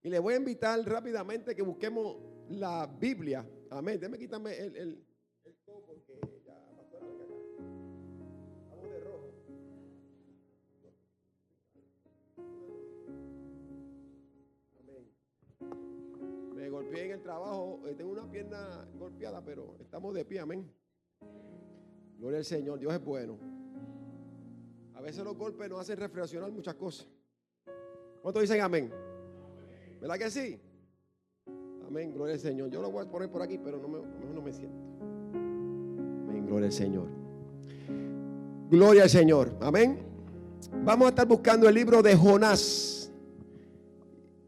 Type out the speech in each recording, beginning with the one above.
Y le voy a invitar rápidamente que busquemos la Biblia. Amén. Déjame quitarme el codo porque ya, pastora, venga acá. Estamos de rojo. Amén. Me golpeé en el trabajo. Tengo una pierna golpeada, pero estamos de pie. Amén. Gloria al Señor. Dios es bueno. A veces los golpes nos hacen reflexionar muchas cosas. ¿Cuántos dicen amén? ¿Verdad que sí? Amén, gloria al Señor. Yo lo voy a poner por aquí, pero mejor no me siento. Amén, gloria al Señor. Gloria al Señor, amén. Vamos a estar buscando el libro de Jonás,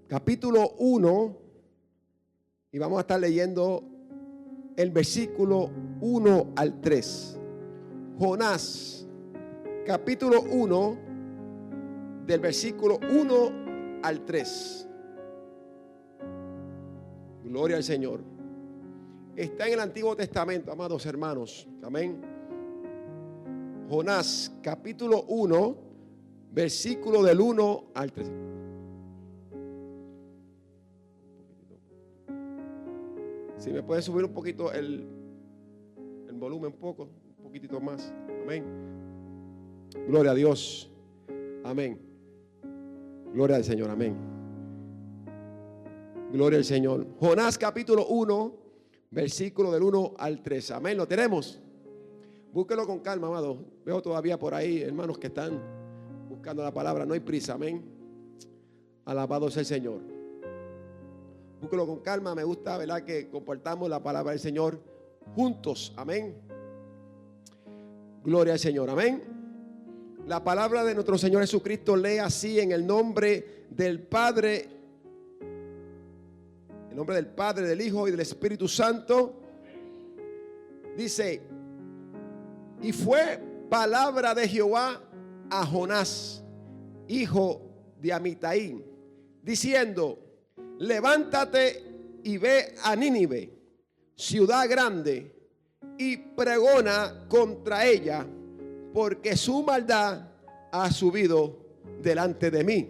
capítulo 1, y vamos a estar leyendo el versículo 1 al 3. Jonás, capítulo 1, del versículo 1 al 3. Gloria al Señor. Está en el Antiguo Testamento, amados hermanos. Amén. Jonás, capítulo 1, versículo del 1 al 3. Si me puede subir un poquito el volumen, un poquitito más. Amén. Gloria a Dios. Amén. Gloria al Señor. Amén. Gloria al Señor. Jonás capítulo 1, versículo del 1 al 3. Amén. ¿Lo tenemos? Búsquelo con calma, amado. Veo todavía por ahí hermanos que están buscando la palabra. No hay prisa. Amén. Alabado sea el Señor. Búsquelo con calma. Me gusta, ¿verdad?, que compartamos la palabra del Señor juntos. Amén. Gloria al Señor. Amén. La palabra de nuestro Señor Jesucristo lee así: en el nombre del Padre, en nombre del Padre, del Hijo y del Espíritu Santo. Dice: y fue palabra de Jehová a Jonás, hijo de Amitai, diciendo: levántate y ve a Nínive, ciudad grande, y pregona contra ella, porque su maldad ha subido delante de mí.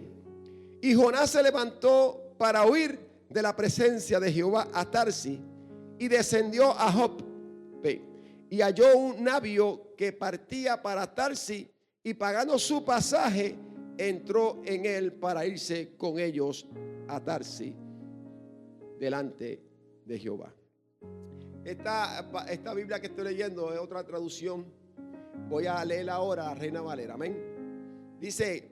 Y Jonás se levantó para huir de la presencia de Jehová a Tarsis, y descendió a Jope, y halló un navío que partía para Tarsis, y pagando su pasaje entró en él para irse con ellos a Tarsis delante de Jehová. Esta Biblia que estoy leyendo es otra traducción. Voy a leerla ahora, Reina Valera. Amén. Dice: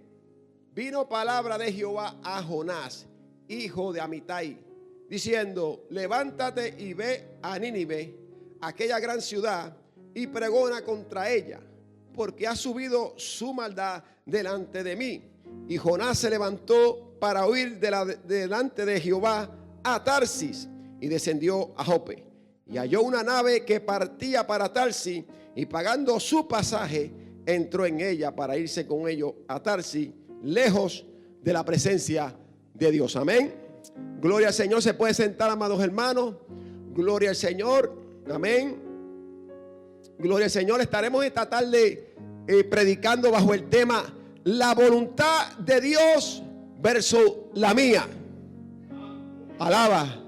vino palabra de Jehová a Jonás, hijo de Amitai, diciendo: levántate y ve a Nínive, aquella gran ciudad, y pregona contra ella, porque ha subido su maldad delante de mí. Y Jonás se levantó para huir delante de Jehová a Tarsis, y descendió a Jope, y halló una nave que partía para Tarsis, y pagando su pasaje entró en ella para irse con ellos a Tarsis, lejos de la presencia de Dios. Amén. Gloria al Señor. Se puede sentar, amados hermanos. Gloria al Señor. Amén. Gloria al Señor. Estaremos esta tarde predicando bajo el tema: la voluntad de Dios versus la mía. Alaba.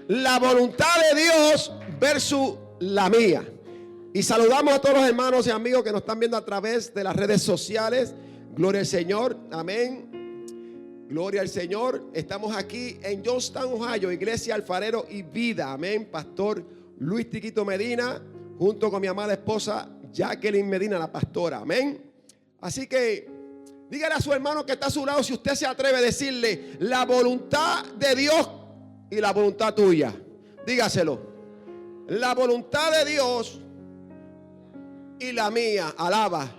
La voluntad de Dios versus la mía. Y saludamos a todos los hermanos y amigos que nos están viendo a través de las redes sociales. Gloria al Señor. Amén. Gloria al Señor. Estamos aquí en Johnstown, Ohio, Iglesia Alfarero y Vida. Amén. Pastor Luis Tiquito Medina, junto con mi amada esposa Jacqueline Medina, la pastora. Amén. Así que dígale a su hermano que está a su lado, si usted se atreve a decirle: la voluntad de Dios y la voluntad tuya. Dígaselo: la voluntad de Dios y la mía. Alaba.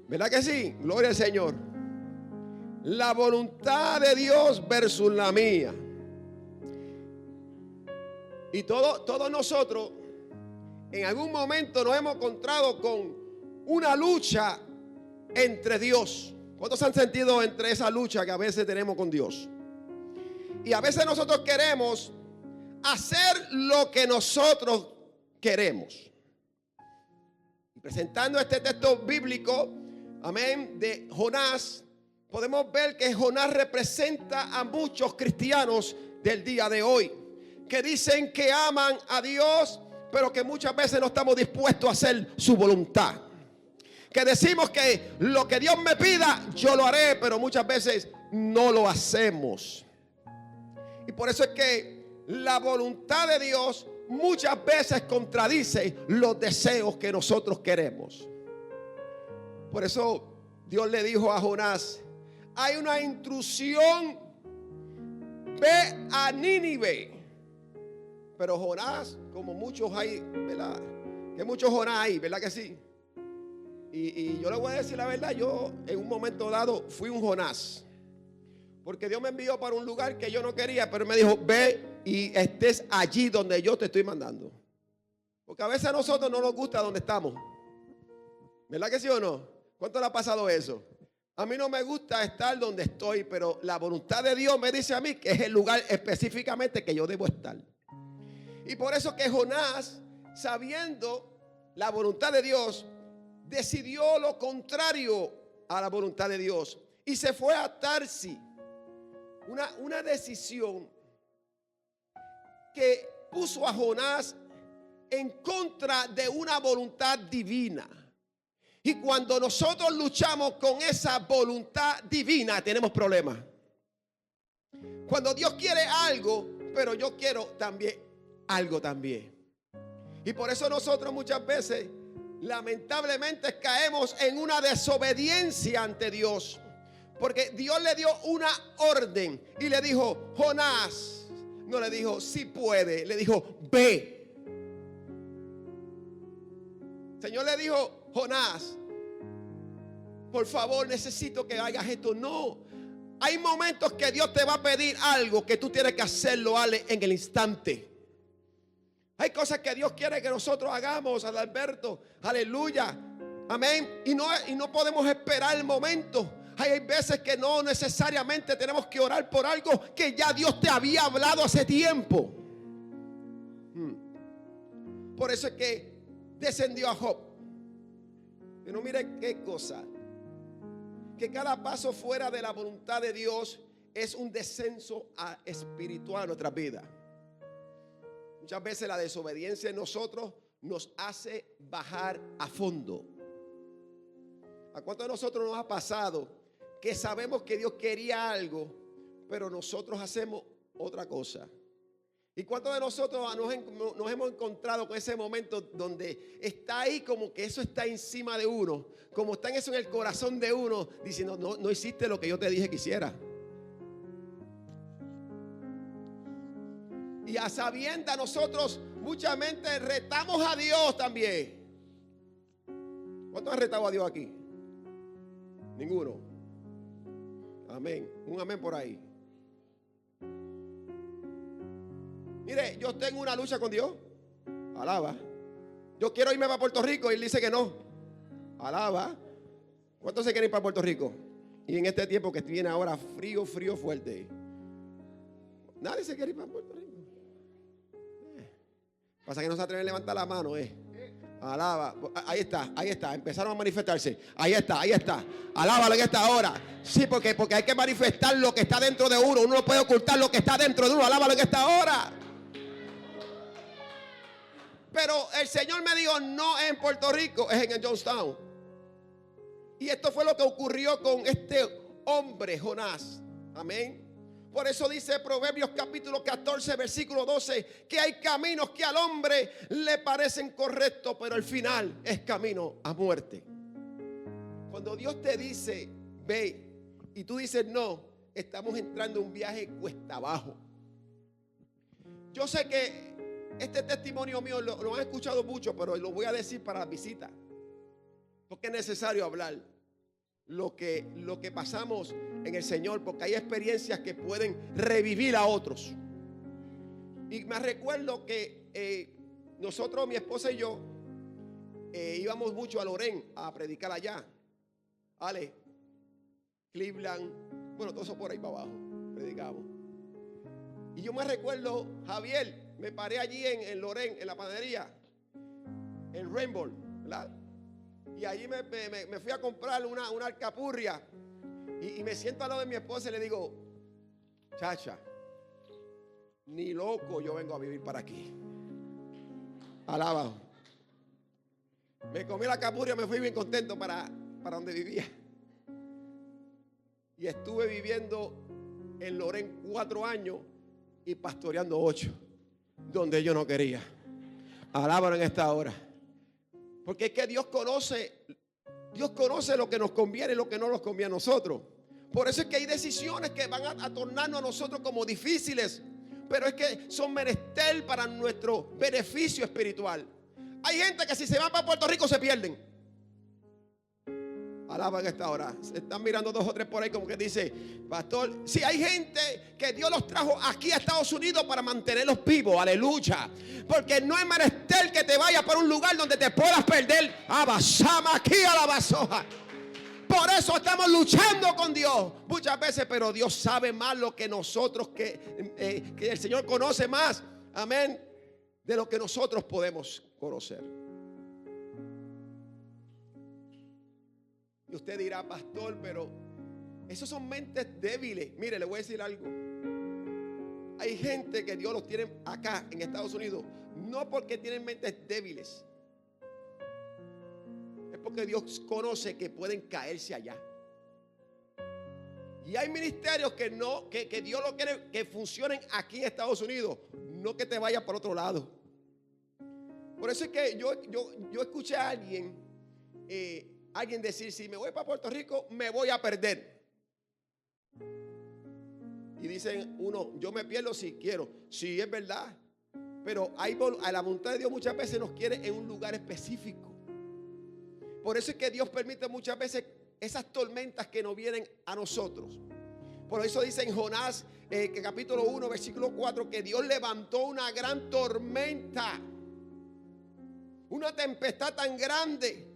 ¿Verdad que sí? Gloria al Señor. La voluntad de Dios versus la mía. Y todos nosotros en algún momento nos hemos encontrado con una lucha entre Dios. ¿Cuántos han sentido entre esa lucha que a veces tenemos con Dios? Y a veces nosotros queremos hacer lo que nosotros queremos. Y presentando este texto bíblico, amén, de Jonás, podemos ver que Jonás representa a muchos cristianos del día de hoy, que dicen que aman a Dios, pero que muchas veces no estamos dispuestos a hacer su voluntad. Que decimos que lo que Dios me pida, yo lo haré, pero muchas veces no lo hacemos. Y por eso es que la voluntad de Dios muchas veces contradice los deseos que nosotros queremos. Por eso Dios le dijo a Jonás: hay una intrusión, ve a Nínive. Pero Jonás, como muchos hay, ¿verdad? Que muchos Jonás hay, ¿verdad que sí? Y yo le voy a decir la verdad, yo en un momento dado fui un Jonás. Porque Dios me envió para un lugar que yo no quería, pero me dijo: ve y estés allí donde yo te estoy mandando. Porque a veces a nosotros no nos gusta donde estamos. ¿Verdad que sí o no? ¿Cuánto le ha pasado eso? A mí no me gusta estar donde estoy, pero la voluntad de Dios me dice a mí que es el lugar específicamente que yo debo estar. Y por eso que Jonás, sabiendo la voluntad de Dios, decidió lo contrario a la voluntad de Dios y se fue a Tarsis. Una decisión que puso a Jonás en contra de una voluntad divina. Y cuando nosotros luchamos con esa voluntad divina, tenemos problemas. Cuando Dios quiere algo, pero yo quiero también algo también. Y por eso nosotros muchas veces, lamentablemente, caemos en una desobediencia ante Dios. Porque Dios le dio una orden y le dijo: Jonás. No le dijo si puede, le dijo: ve. El Señor le dijo: Jonás, por favor, necesito que hagas esto. No, hay momentos que Dios te va a pedir algo que tú tienes que hacerlo en el instante. Hay cosas que Dios quiere que nosotros hagamos, Adalberto, aleluya, amén. Y no podemos esperar el momento. Hay veces que no necesariamente tenemos que orar por algo que ya Dios te había hablado hace tiempo. Por eso es que descendió a Job. Pero mire qué cosa, que cada paso fuera de la voluntad de Dios es un descenso espiritual a nuestras vidas. Muchas veces la desobediencia en nosotros nos hace bajar a fondo. ¿A cuántos de nosotros nos ha pasado que sabemos que Dios quería algo, pero nosotros hacemos otra cosa? ¿Y cuántos de nosotros nos hemos encontrado con ese momento donde está ahí como que eso está encima de uno, como está eso en el corazón de uno, diciendo: no hiciste lo que yo te dije que hiciera? Y a sabiendas nosotros muchas veces retamos a Dios también. ¿Cuántos han retado a Dios aquí? Ninguno. Amén. Un amén por ahí. Mire, yo tengo una lucha con Dios. Alaba. Yo quiero irme para Puerto Rico y él dice que no. Alaba. ¿Cuántos se quieren ir para Puerto Rico? Y en este tiempo que viene ahora frío fuerte. Nadie se quiere ir para Puerto Rico. Pasa que no se atreven a levantar la mano, Alaba. Ahí está. Empezaron a manifestarse. Ahí está. Alábalo en esta hora. Sí, porque hay que manifestar lo que está dentro de uno. Uno no puede ocultar lo que está dentro de uno. Alábalo en esta hora. Pero el Señor me dijo: no es en Puerto Rico, es en el Johnstown. Y esto fue lo que ocurrió con este hombre, Jonás. Amén. Por eso dice Proverbios capítulo 14, versículo 12, que hay caminos que al hombre le parecen correctos, pero al final es camino a muerte. Cuando Dios te dice ve y tú dices no, estamos entrando en un viaje cuesta abajo. Yo sé que este testimonio mío lo han escuchado mucho, pero lo voy a decir para la visita, porque es necesario hablar lo que pasamos en el Señor, porque hay experiencias que pueden revivir a otros. Y me recuerdo que nosotros, mi esposa y yo, íbamos mucho a Loren a predicar allá. Ale, Cleveland, bueno, todo eso por ahí para abajo, predicamos. Y yo me recuerdo, Javier, me paré allí en Loren, en la panadería, en Rainbow, ¿verdad? Y allí me fui a comprar una alcapurria. Y me siento al lado de mi esposa y le digo, chacha, ni loco yo vengo a vivir para aquí. Alaba. Me comí la capuria, me fui bien contento para donde vivía. Y estuve viviendo en Loren 4 años y pastoreando 8, donde yo no quería. Alábalo en esta hora. Porque es que Dios conoce lo que nos conviene y lo que no nos conviene a nosotros. Por eso es que hay decisiones que van a tornarnos a nosotros como difíciles, pero es que son menester para nuestro beneficio espiritual. Hay gente que si se van para Puerto Rico se pierden. Alaba en esta hora. Se están mirando 2 o 3 por ahí como que dice, pastor, si hay gente que Dios los trajo aquí a Estados Unidos para mantenerlos vivos, aleluya. Porque no es menester que te vayas para un lugar donde te puedas perder. Abasama aquí a la basoja. Por eso estamos luchando con Dios muchas veces, pero Dios sabe más lo que nosotros, que el Señor conoce más, amén, de lo que nosotros podemos conocer. Y usted dirá, pastor, pero esos son mentes débiles. Mire, le voy a decir algo. Hay gente que Dios los tiene acá en Estados Unidos, no porque tienen mentes débiles, es porque Dios conoce que pueden caerse allá. Y hay ministerios que Dios lo quiere que funcionen aquí en Estados Unidos, no que te vayas por otro lado. Por eso es que yo escuché a alguien decir, si me voy para Puerto Rico, me voy a perder. Y dicen uno, yo me pierdo si quiero. Sí, es verdad. Pero a la voluntad de Dios muchas veces nos quiere en un lugar específico. Por eso es que Dios permite muchas veces esas tormentas que nos vienen a nosotros. Por eso dice en Jonás, que capítulo 1, versículo 4, que Dios levantó una gran tormenta. Una tempestad tan grande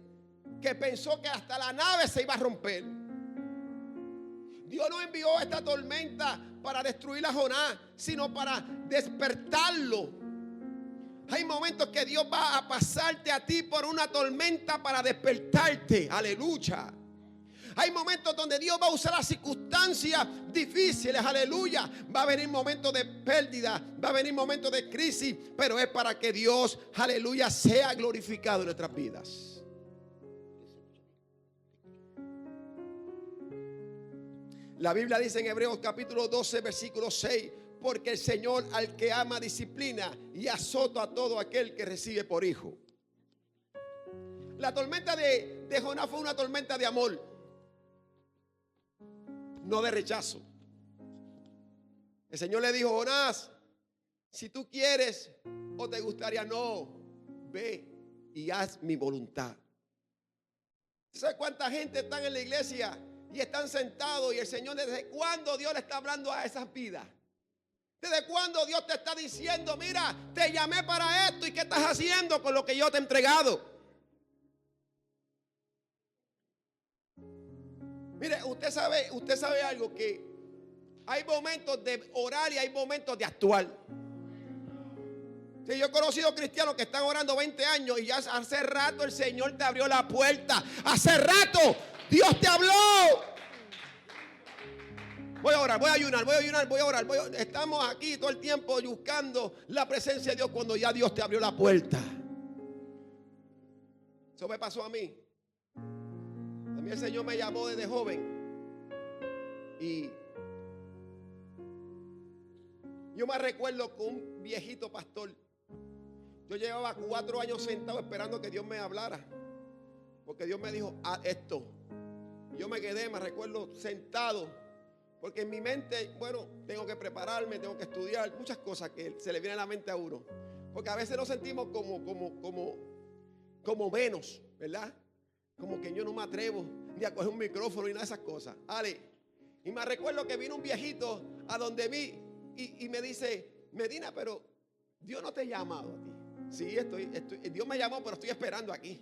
que pensó que hasta la nave se iba a romper. Dios no envió esta tormenta para destruir a Jonás, sino para despertarlo. Hay momentos que Dios va a pasarte a ti por una tormenta para despertarte. Aleluya. Hay momentos donde Dios va a usar las circunstancias difíciles. Aleluya. Va a venir momentos de pérdida, va a venir momentos de crisis, pero es para que Dios, aleluya, sea glorificado en nuestras vidas. La Biblia dice en Hebreos capítulo 12, versículo 6, porque el Señor al que ama disciplina y azota a todo aquel que recibe por hijo. La tormenta de Jonás fue una tormenta de amor, no de rechazo. El Señor le dijo, Jonás, si tú quieres o te gustaría, no, ve y haz mi voluntad. ¿Sabes cuánta gente está en la iglesia y están sentados y el Señor, desde cuándo Dios le está hablando a esas vidas? ¿Desde cuándo Dios te está diciendo, mira, te llamé para esto y qué estás haciendo con lo que yo te he entregado? Mire, usted sabe algo, que hay momentos de orar y hay momentos de actuar. Sí, yo he conocido cristianos que están orando 20 años y ya hace rato el Señor te abrió la puerta. Hace rato Dios te habló. Voy a orar, voy a ayunar. Estamos aquí todo el tiempo buscando la presencia de Dios cuando ya Dios te abrió la puerta. Eso me pasó a mí. A mí el Señor me llamó desde joven. Y yo me recuerdo con un viejito pastor. Yo llevaba 4 años sentado esperando que Dios me hablara, porque Dios me dijo, haz esto. Yo me quedé, me recuerdo, sentado, porque en mi mente, bueno, tengo que prepararme, tengo que estudiar, muchas cosas que se le vienen a la mente a uno. Porque a veces nos sentimos como menos, ¿verdad? Como que yo no me atrevo ni a coger un micrófono ni nada de esas cosas. Ale. Y me recuerdo que vino un viejito a donde vi y me dice, Medina, pero Dios no te ha llamado a ti. Sí, Dios me llamó, pero estoy esperando aquí.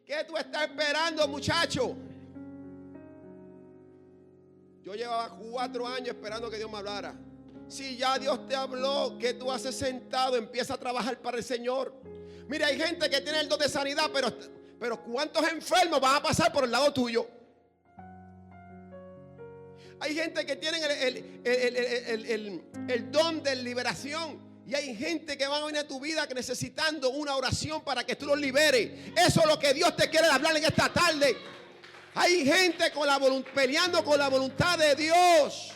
¿Qué tú estás esperando, muchacho? Yo llevaba 4 años esperando que Dios me hablara. Si ya Dios te habló, ¿qué tú haces sentado? Empieza a trabajar para el Señor. Mira, hay gente que tiene el don de sanidad, pero ¿cuántos enfermos van a pasar por el lado tuyo? Hay gente que tiene el don de liberación. Y hay gente que va a venir a tu vida necesitando una oración para que tú los liberes. Eso es lo que Dios te quiere hablar en esta tarde. Hay gente peleando con la voluntad de Dios.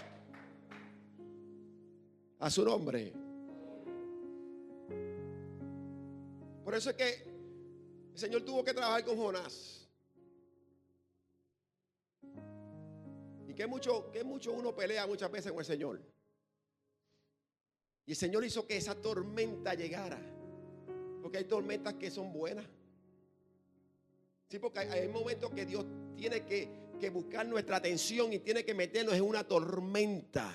A su nombre. Por eso es que el Señor tuvo que trabajar con Jonás. Y que mucho uno pelea muchas veces con el Señor. Y el Señor hizo que esa tormenta llegara. Porque hay tormentas que son buenas. Sí, porque hay momentos que Dios tiene que buscar nuestra atención y tiene que meternos en una tormenta.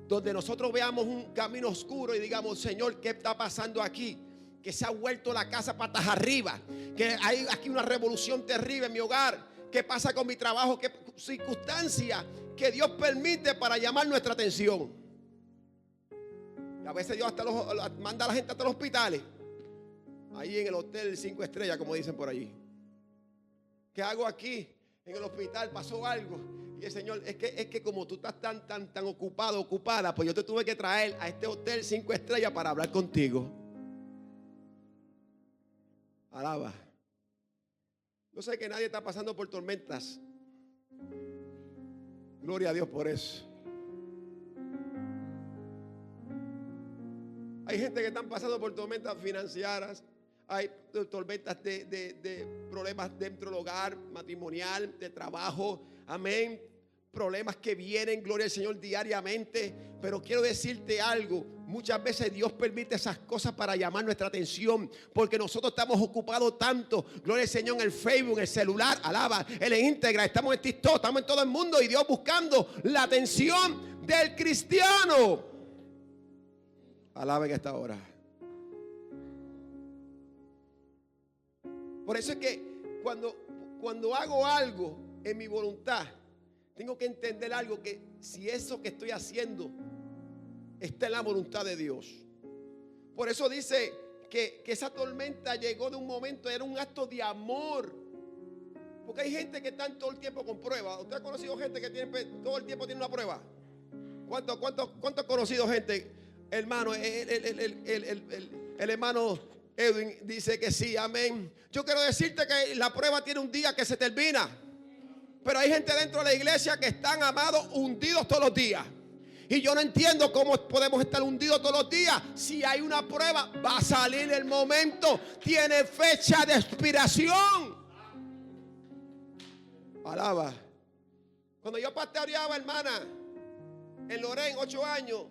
Donde nosotros veamos un camino oscuro y digamos, Señor, ¿qué está pasando aquí? Que se ha vuelto la casa patas arriba. Que hay aquí una revolución terrible en mi hogar. ¿Qué pasa con mi trabajo? ¿Qué circunstancia que Dios permite para llamar nuestra atención? Y a veces Dios hasta manda a la gente hasta los hospitales. Ahí en el hotel 5 estrellas, como dicen por allí. ¿Qué hago aquí? En el hospital pasó algo. Y el Señor, es que como tú estás tan ocupada, pues yo te tuve que traer a este hotel 5 estrellas para hablar contigo. Alaba. Yo sé que nadie está pasando por tormentas. Gloria a Dios por eso. Hay gente que están pasando por tormentas financieras. Hay tormentas de problemas dentro del hogar, matrimonial, de trabajo. Amén. Problemas que vienen, gloria al Señor, diariamente. Pero quiero decirte algo. Muchas veces Dios permite esas cosas para llamar nuestra atención. Porque nosotros estamos ocupados tanto. Gloria al Señor, en el Facebook, en el celular. Alaba, en el Instagram. Estamos en TikTok, estamos en todo el mundo. Y Dios buscando la atención del cristiano. Alaba en esta hora. Por eso es que cuando hago algo en mi voluntad, tengo que entender algo, que si eso que estoy haciendo está en la voluntad de Dios. Por eso dice que esa tormenta llegó de un momento, era un acto de amor. Porque hay gente que está todo el tiempo con pruebas. ¿Usted ha conocido gente que todo el tiempo tiene una prueba? ¿Cuánto ha conocido gente? Hermano, el hermano Edwin dice que sí, amén. Yo quiero decirte que la prueba tiene un día que se termina. Pero hay gente dentro de la iglesia que están, amados, hundidos todos los días. Y yo no entiendo cómo podemos estar hundidos todos los días. Si hay una prueba, va a salir el momento. Tiene fecha de expiración. Alaba. Cuando yo pastoreaba, hermana, en Lorén, 8 años,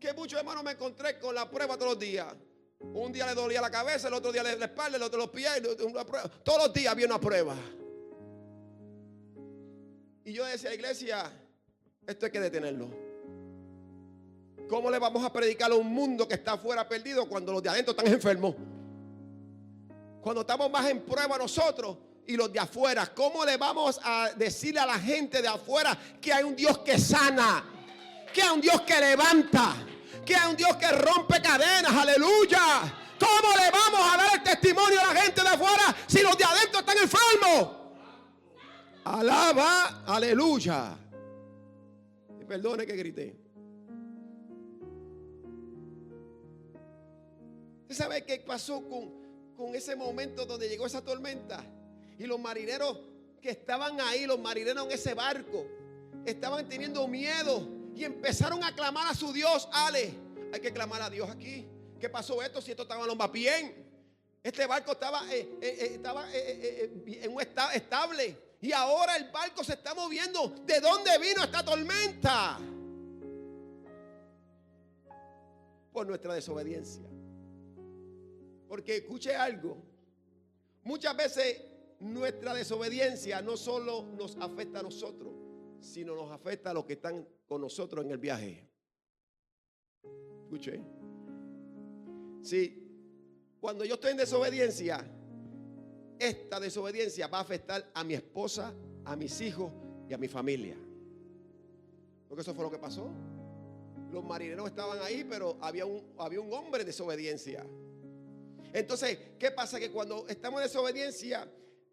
que muchos hermanos me encontré con la prueba todos los días. Un día le dolía la cabeza, el otro día la espalda, el otro los pies. Todos los días había una prueba. Y yo decía, iglesia, esto hay que detenerlo. ¿Cómo le vamos a predicar a un mundo que está afuera perdido cuando los de adentro están enfermos? Cuando estamos más en prueba nosotros y los de afuera, ¿cómo le vamos a decirle a la gente de afuera que hay un Dios que sana, que hay un Dios que levanta, que hay un Dios que rompe cadenas? Aleluya. ¿Cómo le vamos a dar el testimonio a la gente de afuera si los de adentro están enfermos? Alaba, aleluya. Y perdone que grité. ¿Usted sabe qué pasó con ese momento donde llegó esa tormenta? Y los marineros que estaban ahí, los marineros en ese barco, estaban teniendo miedo y empezaron a clamar a su Dios. Ale, hay que clamar a Dios aquí. ¿Qué pasó esto? Si esto estaba lo más bien. Este barco estaba en un estado estable. Y ahora el barco se está moviendo. ¿De dónde vino esta tormenta? Por nuestra desobediencia. Porque escuche algo. Muchas veces nuestra desobediencia no solo nos afecta a nosotros, sino nos afecta a los que están con nosotros en el viaje. Escuche. Sí, cuando yo estoy en desobediencia, esta desobediencia va a afectar a mi esposa, a mis hijos y a mi familia. Porque eso fue lo que pasó. Los marineros estaban ahí, pero había un hombre en desobediencia. Entonces, ¿qué pasa? Que cuando estamos en desobediencia,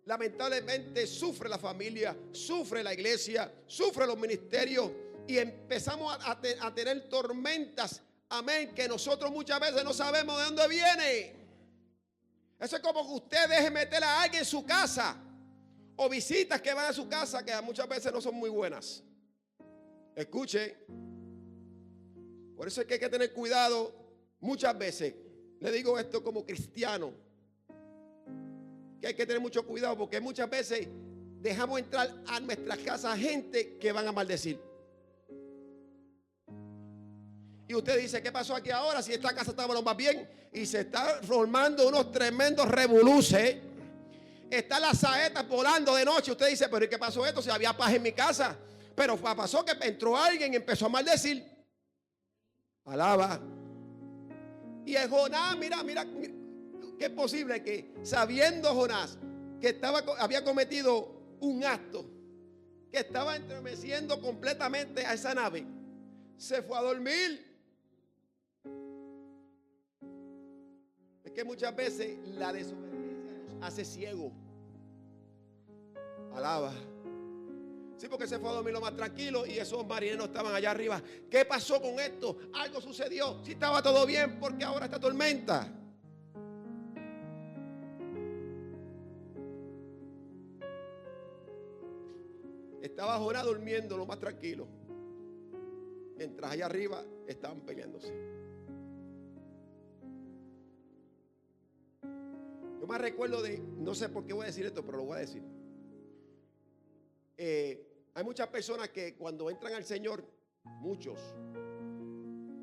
lamentablemente sufre la familia, sufre la iglesia, sufre los ministerios y empezamos a tener tormentas, amén, que nosotros muchas veces no sabemos de dónde viene. Eso es como que usted deje meter a alguien en su casa o visitas que van a su casa que muchas veces no son muy buenas. Escuche, por eso es que hay que tener cuidado muchas veces. Le digo esto como cristiano, que hay que tener mucho cuidado porque muchas veces dejamos entrar a nuestras casas gente que van a maldecir. Y usted dice, ¿qué pasó aquí ahora? Si esta casa estaba lo más bien y se está formando unos tremendos revoluces. Están las saetas volando de noche. Usted dice, pero ¿y qué pasó esto? Si había paz en mi casa. Pero pasó que entró alguien y empezó a maldecir. Alaba. Y el Jonás, mira, que es posible que sabiendo Jonás que había cometido un acto, que estaba entromeciendo completamente a esa nave, se fue a dormir. Es que muchas veces la desobediencia nos hace ciego. Alaba. Sí, porque se fue a dormir lo más tranquilo y esos marineros estaban allá arriba. ¿Qué pasó con esto? Algo sucedió. Si estaba todo bien, porque ahora esta tormenta. Estaba Jonás durmiendo lo más tranquilo, mientras allá arriba estaban peleándose. Yo me recuerdo no sé por qué voy a decir esto, pero lo voy a decir. Hay muchas personas que cuando entran al Señor, muchos,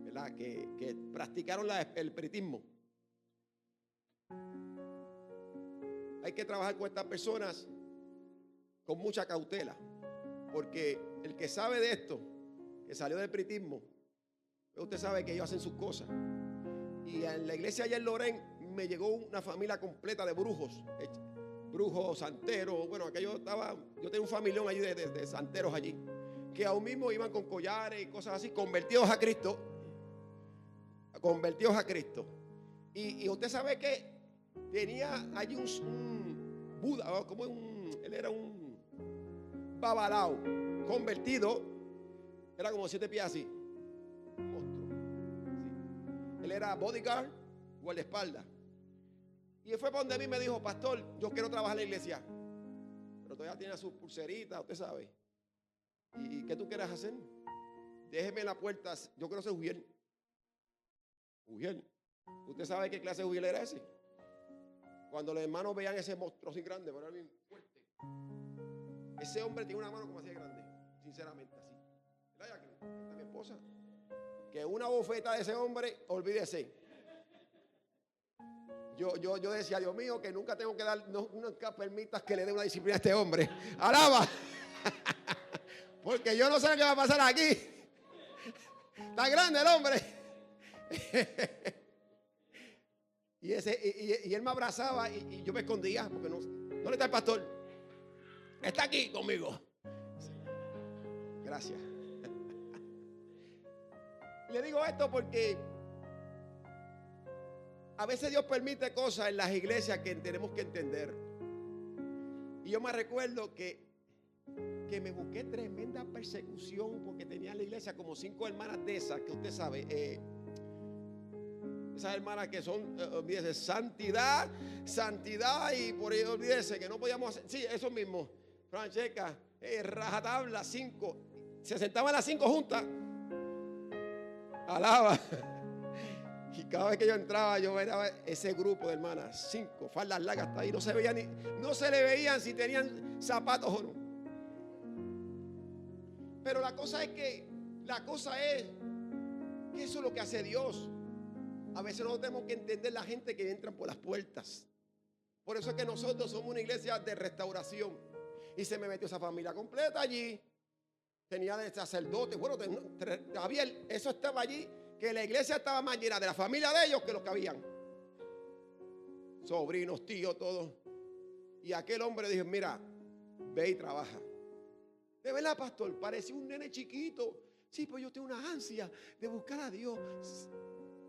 ¿verdad? Que practicaron el espiritismo. Hay que trabajar con estas personas con mucha cautela, porque el que sabe de esto, que salió del espiritismo, usted sabe que ellos hacen sus cosas. Y en la iglesia allá en Loren me llegó una familia completa de brujos, santeros. Bueno, yo tenía un familión allí de santeros allí, que aún mismo iban con collares y cosas así, convertidos a Cristo. Y usted sabe que tenía allí un Buda, él era un babalao convertido, era como 7 pies así, monstruo. Sí. Él era bodyguard, guardaespaldas. Y él fue para donde mí y me dijo, pastor, yo quiero trabajar en la iglesia, pero todavía tiene sus pulseritas, usted sabe. ¿Y qué tú quieres hacer? Déjeme en la puerta, yo quiero ser Ujiel. ¿Usted sabe qué clase de Ujiel era ese? Cuando los hermanos veían ese monstruo así grande, pero era bien fuerte. Ese hombre tiene una mano como así de grande, sinceramente, así. Mira, aquí está mi esposa. Que una bofeta de ese hombre, olvídese. Yo decía, Dios mío, que nunca tengo que dar, nunca permitas que le dé una disciplina a este hombre. ¡Alaba! Porque yo no sé qué va a pasar aquí. Está grande el hombre. Y él me abrazaba y yo me escondía porque ¿dónde está el pastor? Está aquí conmigo. Gracias. Le digo esto porque a veces Dios permite cosas en las iglesias que tenemos que entender. Y yo me recuerdo que me busqué tremenda persecución porque tenía en la iglesia como 5 hermanas de esas que usted sabe. Esas hermanas que son, olvídese, santidad y por ahí olvídese que no podíamos hacer. Sí, eso mismo. Francesca, rajatabla, 5. Se sentaban las 5 juntas. Alaba. Y cada vez que yo entraba, yo veía ese grupo de hermanas, 5, faldas largas hasta ahí. No se le veían si tenían zapatos o no. Pero la cosa es que eso es lo que hace Dios. A veces nosotros tenemos que entender la gente que entra por las puertas. Por eso es que nosotros somos una iglesia de restauración. Y se me metió esa familia completa allí. Tenía de sacerdotes. Bueno, Javier, eso estaba allí. Que la iglesia estaba más llena de la familia de ellos que los que habían. Sobrinos, tíos, todos. Y aquel hombre dijo, mira, ve y trabaja. De verdad, pastor, parecía un nene chiquito. Sí, pues yo tengo una ansia de buscar a Dios.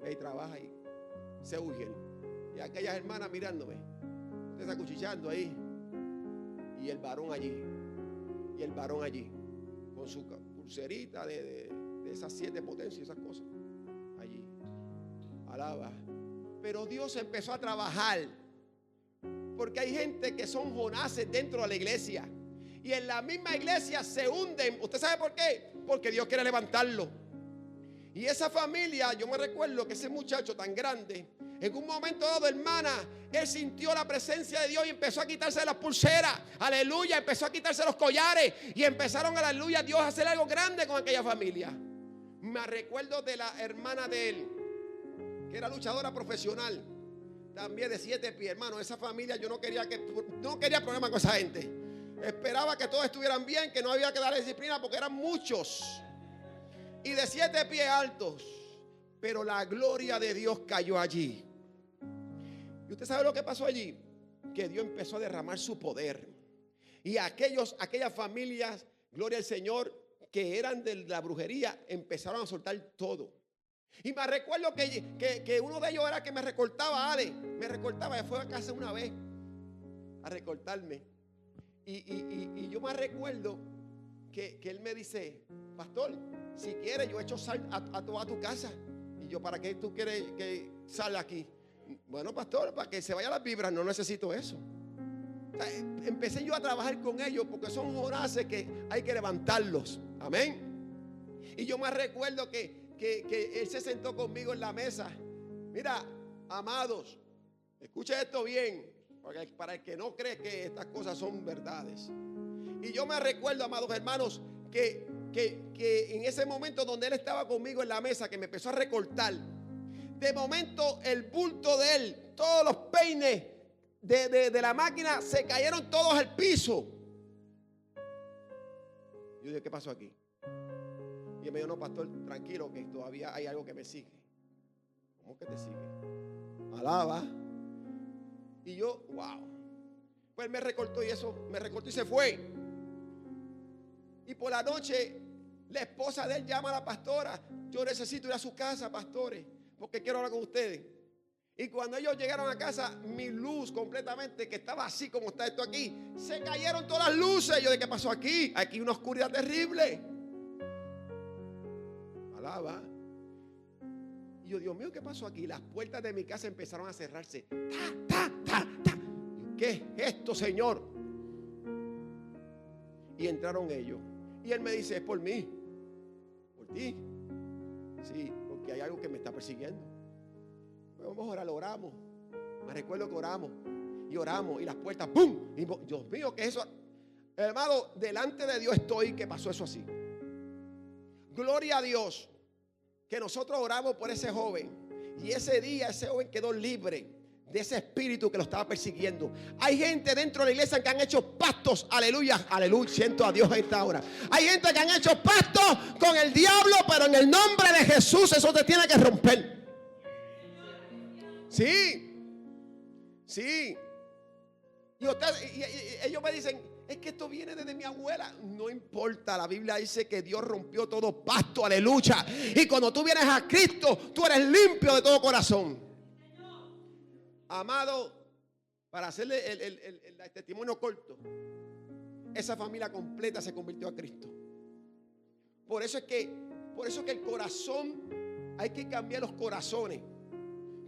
Ve y trabaja ahí. Se huyen. Y aquellas hermanas mirándome. Usted está cuchicheando ahí. Y el varón allí. Y el varón allí. Con su pulserita de esas 7 potencias y esas cosas. Allí. Alaba. Pero Dios empezó a trabajar. Porque hay gente que son Jonases dentro de la iglesia. Y en la misma iglesia se hunden. ¿Usted sabe por qué? Porque Dios quiere levantarlo. Y esa familia, yo me recuerdo que ese muchacho tan grande, en un momento dado, hermana, él sintió la presencia de Dios y empezó a quitarse las pulseras. Aleluya, empezó a quitarse los collares. Y empezaron, aleluya, Dios a hacer algo grande con aquella familia. Me recuerdo de la hermana de él, que era luchadora profesional, también de 7 pies, hermano. Esa familia yo no quería problemas con esa gente. Esperaba que todos estuvieran bien, que no había que darle disciplina porque eran muchos. Y de 7 pies altos. Pero la gloria de Dios cayó allí. ¿Y usted sabe lo que pasó allí? Que Dios empezó a derramar su poder. Y aquellas familias, gloria al Señor, que eran de la brujería, empezaron a soltar todo. Y me recuerdo que uno de ellos era que me recortaba, Ale. Me recortaba, fue a casa una vez a recortarme. Y yo me recuerdo que él me dice: pastor, si quieres yo echo sal a toda tu casa. Y yo: ¿para qué tú quieres que salga aquí? Bueno, pastor, para que se vayan las vibras, no necesito eso. O sea, empecé yo a trabajar con ellos porque son Jonases que hay que levantarlos. Amén. Y yo me recuerdo que él se sentó conmigo en la mesa. Mira, amados, escuche esto bien, porque para el que no cree que estas cosas son verdades. Y yo me recuerdo, amados hermanos, que en ese momento donde él estaba conmigo en la mesa, que me empezó a recortar, de momento el bulto de él, todos los peines de la máquina se cayeron todos al piso. Yo dije: ¿qué pasó aquí? Y él me dijo: no, pastor, tranquilo, que todavía hay algo que me sigue. ¿Cómo que te sigue? Alaba. Y yo: wow. Pues me recortó y se fue. Y por la noche la esposa de él llama a la pastora: yo necesito ir a su casa, pastores, porque quiero hablar con ustedes. Y cuando ellos llegaron a casa, mi luz completamente, que estaba así como está esto aquí, se cayeron todas las luces. Yo: ¿de qué pasó aquí? Aquí una oscuridad terrible. Alaba. Y yo: Dios mío, ¿qué pasó aquí? Las puertas de mi casa empezaron a cerrarse. ¿Qué es esto, Señor? Y entraron ellos. Y él me dice: es por mí. ¿Por ti? Sí, porque hay algo que me está persiguiendo. Pues vamos a orar, oramos. Me recuerdo que oramos. Y las puertas, ¡pum! Y Dios mío, ¿qué es eso? Hermano, delante de Dios estoy que pasó eso así. Gloria a Dios que nosotros oramos por ese joven. Y ese día ese joven quedó libre de ese espíritu que lo estaba persiguiendo. Hay gente dentro de la iglesia que han hecho pactos. Aleluya, aleluya, siento a Dios a esta hora. Hay gente que han hecho pactos con el diablo, pero en el nombre de Jesús eso te tiene que romper. Sí. Y ellos me dicen: es que esto viene desde mi abuela. No importa, la Biblia dice que Dios rompió todo pacto, aleluya. Y cuando tú vienes a Cristo, tú eres limpio de todo corazón. Amado, para hacerle el testimonio corto, esa familia completa se convirtió a Cristo. Por eso es que el corazón, hay que cambiar los corazones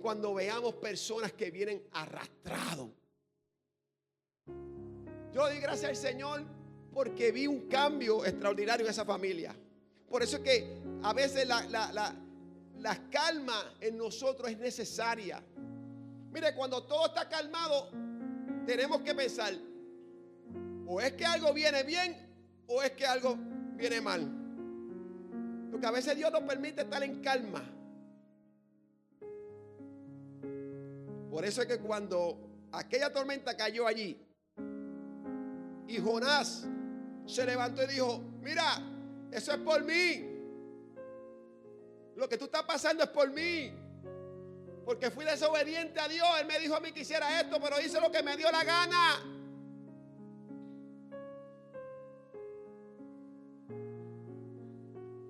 cuando veamos personas que vienen arrastrados. Yo doy gracias al Señor porque vi un cambio extraordinario en esa familia. Por eso es que a veces la calma en nosotros es necesaria. Mire, cuando todo está calmado, tenemos que pensar: o es que algo viene bien o es que algo viene mal. Porque a veces Dios nos permite estar en calma. Por eso es que cuando aquella tormenta cayó allí y Jonás se levantó y dijo: mira, eso es por mí. Lo que tú estás pasando es por mí. Porque fui desobediente a Dios. Él me dijo a mí que hiciera esto, pero hice lo que me dio la gana.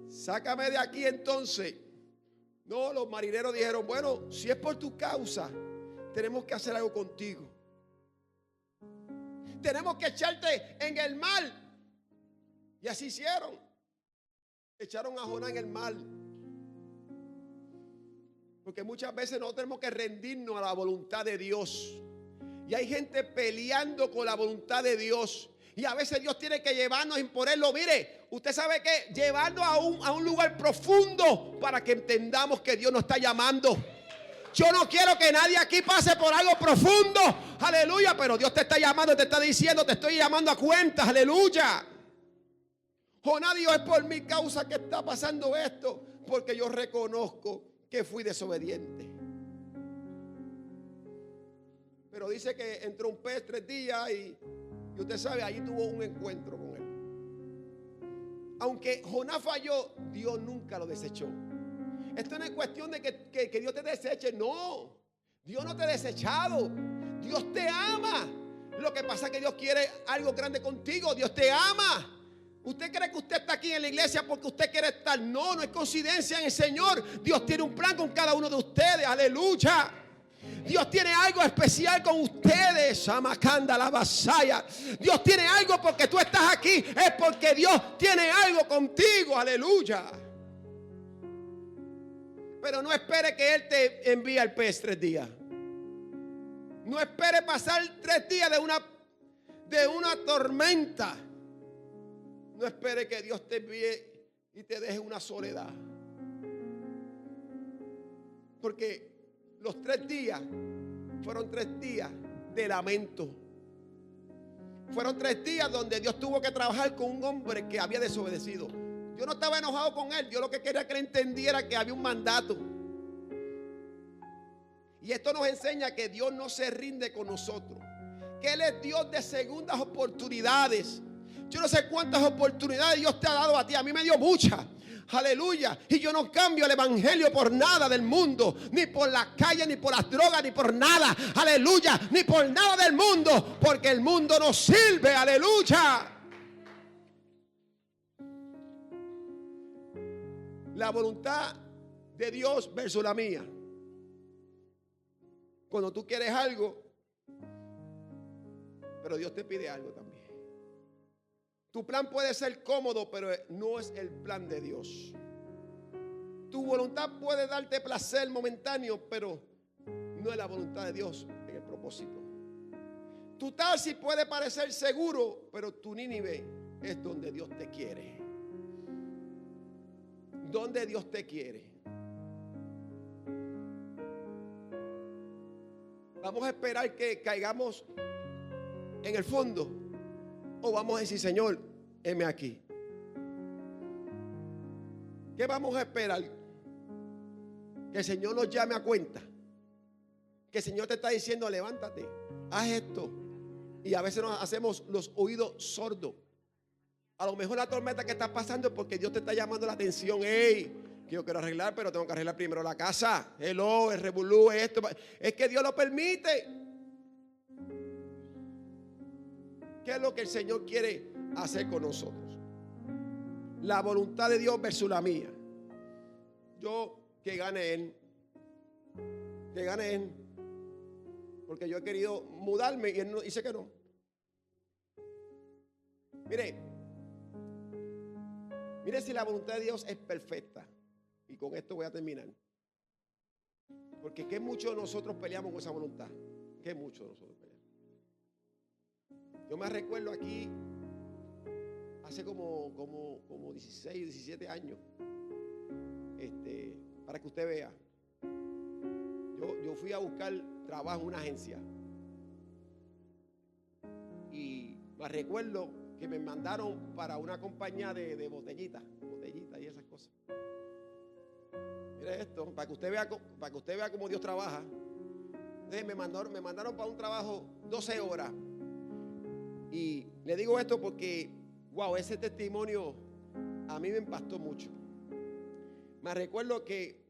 Sácame de aquí entonces. No, los marineros dijeron: bueno, si es por tu causa, tenemos que hacer algo contigo. Tenemos que echarte en el mar. Y así hicieron. Echaron a Jonás en el mar. Porque muchas veces nosotros tenemos que rendirnos a la voluntad de Dios. Y hay gente peleando con la voluntad de Dios. Y a veces Dios tiene que llevarnos a imponerlo. Mire, usted sabe que llevarnos a un lugar profundo para que entendamos que Dios nos está llamando. Yo no quiero que nadie aquí pase por algo profundo. Aleluya. Pero Dios te está llamando, te está diciendo, te estoy llamando a cuentas. Aleluya. Jonás dijo, es por mi causa que está pasando esto. Porque yo reconozco que fui desobediente. Pero dice que entró un pez 3 días y usted sabe, ahí tuvo un encuentro con él. Aunque Jonás falló, Dios nunca lo desechó. Esto no es cuestión de que Dios te deseche. No, Dios no te ha desechado. Dios te ama. Lo que pasa es que Dios quiere algo grande contigo. Dios te ama. ¿Usted cree que usted está aquí en la iglesia porque usted quiere estar? No, no es coincidencia en el Señor. Dios tiene un plan con cada uno de ustedes. Aleluya. Dios tiene algo especial con ustedes. Amacanda la vasalla. Dios tiene algo porque tú estás aquí. Es porque Dios tiene algo contigo. Aleluya. Pero no espere que Él te envíe al pez 3 días. No espere pasar 3 días de una tormenta. No espere que Dios te envíe y te deje una soledad. Porque los 3 días fueron 3 días de lamento. Fueron 3 días donde Dios tuvo que trabajar con un hombre que había desobedecido. Dios no estaba enojado con él. Dios lo que quería que él entendiera que había un mandato. Y esto nos enseña que Dios no se rinde con nosotros. Que Él es Dios de segundas oportunidades. Yo no sé cuántas oportunidades Dios te ha dado a ti. A mí me dio muchas. Aleluya. Y yo no cambio el evangelio por nada del mundo. Ni por la calle, ni por las drogas, ni por nada. Aleluya. Ni por nada del mundo. Porque el mundo no sirve. Aleluya. La voluntad de Dios versus la mía. Cuando tú quieres algo, pero Dios te pide algo también. Tu plan puede ser cómodo, pero no es el plan de Dios. Tu voluntad puede darte placer momentáneo, pero no es la voluntad de Dios en el propósito. Tu taxi puede parecer seguro, pero tu Nínive es donde Dios te quiere. Donde Dios te quiere. Vamos a esperar que caigamos en el fondo. O vamos a decir, Señor, heme aquí. ¿Qué vamos a esperar? Que el Señor nos llame a cuenta. Que el Señor te está diciendo, levántate, haz esto. Y a veces nos hacemos los oídos sordos. A lo mejor la tormenta que está pasando es porque Dios te está llamando la atención. Hey, que yo quiero arreglar, pero tengo que arreglar primero la casa. Hello, el revolú, esto. Es que Dios lo permite. ¿Qué es lo que el Señor quiere hacer con nosotros? La voluntad de Dios versus la mía. Yo que gane Él. Que gane Él. Porque yo he querido mudarme y Él no, dice que no. Mire si la voluntad de Dios es perfecta. Y con esto voy a terminar. Porque que muchos de nosotros peleamos con esa voluntad. Que muchos de nosotros peleamos. Yo me recuerdo aquí hace como 16, 17 años. Para que usted vea. Yo fui a buscar trabajo en una agencia. Y me recuerdo que me mandaron para una compañía de botellitas y esas cosas. Mire esto, para que usted vea cómo Dios trabaja. Entonces me mandaron para un trabajo 12 horas. Y le digo esto porque, wow, ese testimonio a mí me impactó mucho. Me recuerdo que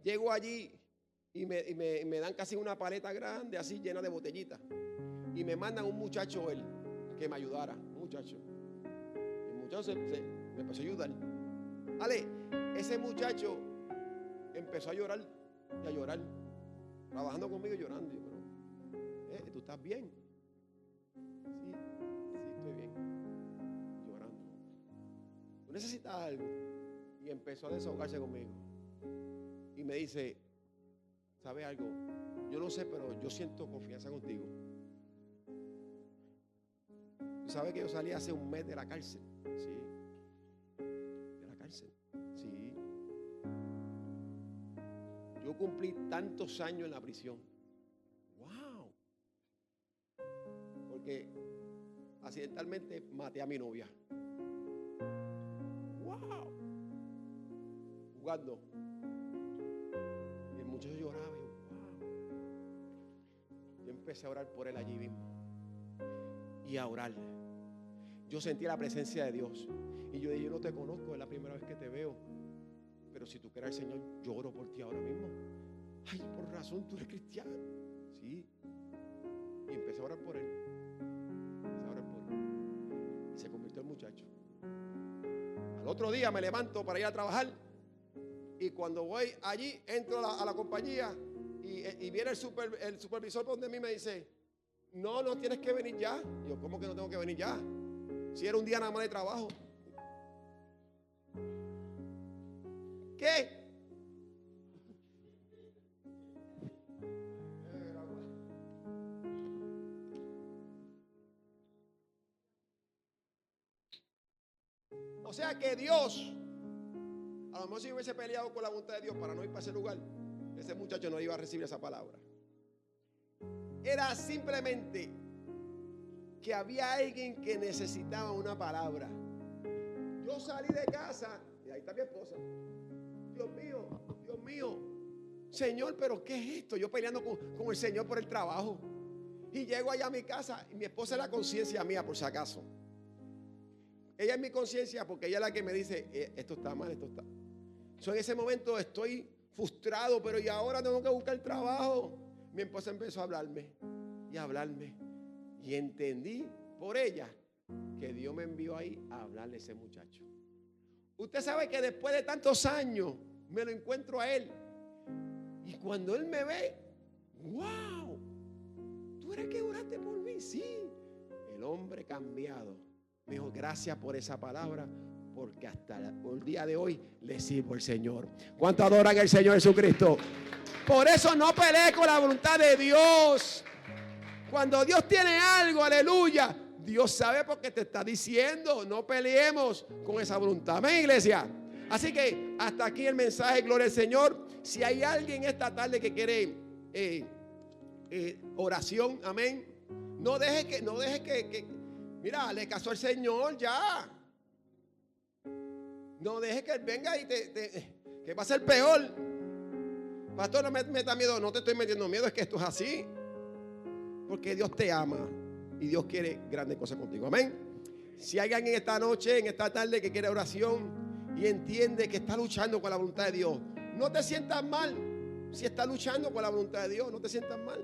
llego allí y me dan casi una paleta grande, así llena de botellitas. Y me mandan un muchacho él que me ayudara, un muchacho. El muchacho me empezó a ayudar. Ale, ese muchacho empezó a llorar y a llorar, trabajando conmigo y llorando. Yo, pero, ¿tú estás bien? Sí. tú necesitas algo. Y empezó a desahogarse conmigo. Y me dice, ¿sabes algo? Yo no sé, pero yo siento confianza contigo. ¿Tú sabes que yo salí hace un mes de la cárcel? Sí. De la cárcel. Sí. Yo cumplí tantos años en la prisión. ¡Wow! Porque accidentalmente maté a mi novia. ¡Wow! Jugando. Y el muchacho lloraba. Y yo, ¡wow! Yo empecé a orar por él allí mismo. Y a orar. Yo sentí la presencia de Dios. Y yo dije, yo no te conozco, es la primera vez que te veo. Pero si tú quieres al Señor, yo oro por ti ahora mismo. Ay, por razón, tú eres cristiano. Sí. Y empecé a orar por él. Empecé a orar por él. Y se convirtió el muchacho. Al otro día me levanto para ir a trabajar. Y cuando voy allí, entro a la compañía. Y viene el supervisor por donde mí me dice, no tienes que venir ya. Y yo, ¿cómo que no tengo que venir ya? Si era un día nada más de trabajo. ¿Qué? O sea que Dios, a lo mejor si hubiese peleado con la voluntad de Dios para no ir para ese lugar, ese muchacho no iba a recibir esa palabra. Era simplemente que había alguien que necesitaba una palabra. Yo salí de casa y ahí está mi esposa. Dios mío, Señor, pero ¿qué es esto? Yo peleando con el Señor por el trabajo. Y llego allá a mi casa y mi esposa es la conciencia mía, por si acaso. Ella es mi conciencia porque ella es la que me dice, esto está mal, esto está. En ese momento estoy frustrado, pero y ahora tengo que buscar trabajo. Mi esposa empezó a hablarme y a hablarme. Y entendí por ella que Dios me envió ahí a hablarle a ese muchacho. Usted sabe que después de tantos años me lo encuentro a él. Y cuando él me ve, ¡wow! ¿Tú eres que oraste por mí? Sí. El hombre cambiado. Me dijo, gracias por esa palabra, porque hasta el día de hoy le sirvo al Señor. ¿Cuánto adoran al Señor Jesucristo? Por eso no peleé con la voluntad de Dios. Cuando Dios tiene algo, aleluya, Dios sabe por qué te está diciendo. No peleemos con esa voluntad. Amén, iglesia. Así que hasta aquí el mensaje, gloria al Señor. Si hay alguien esta tarde que quiere oración, amén. No deje que mira, le casó el Señor ya. No deje que Él venga y que va a ser peor. Pastor, no me meta miedo. No te estoy metiendo miedo, es que esto es así. Porque Dios te ama y Dios quiere grandes cosas contigo. Amén. Si hay alguien esta noche, en esta tarde que quiere oración y entiende que está luchando con la voluntad de Dios, no te sientas mal. Si estás luchando con la voluntad de Dios, no te sientas mal.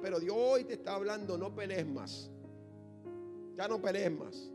Pero Dios hoy te está hablando, no pelees más. Ya no pelees más.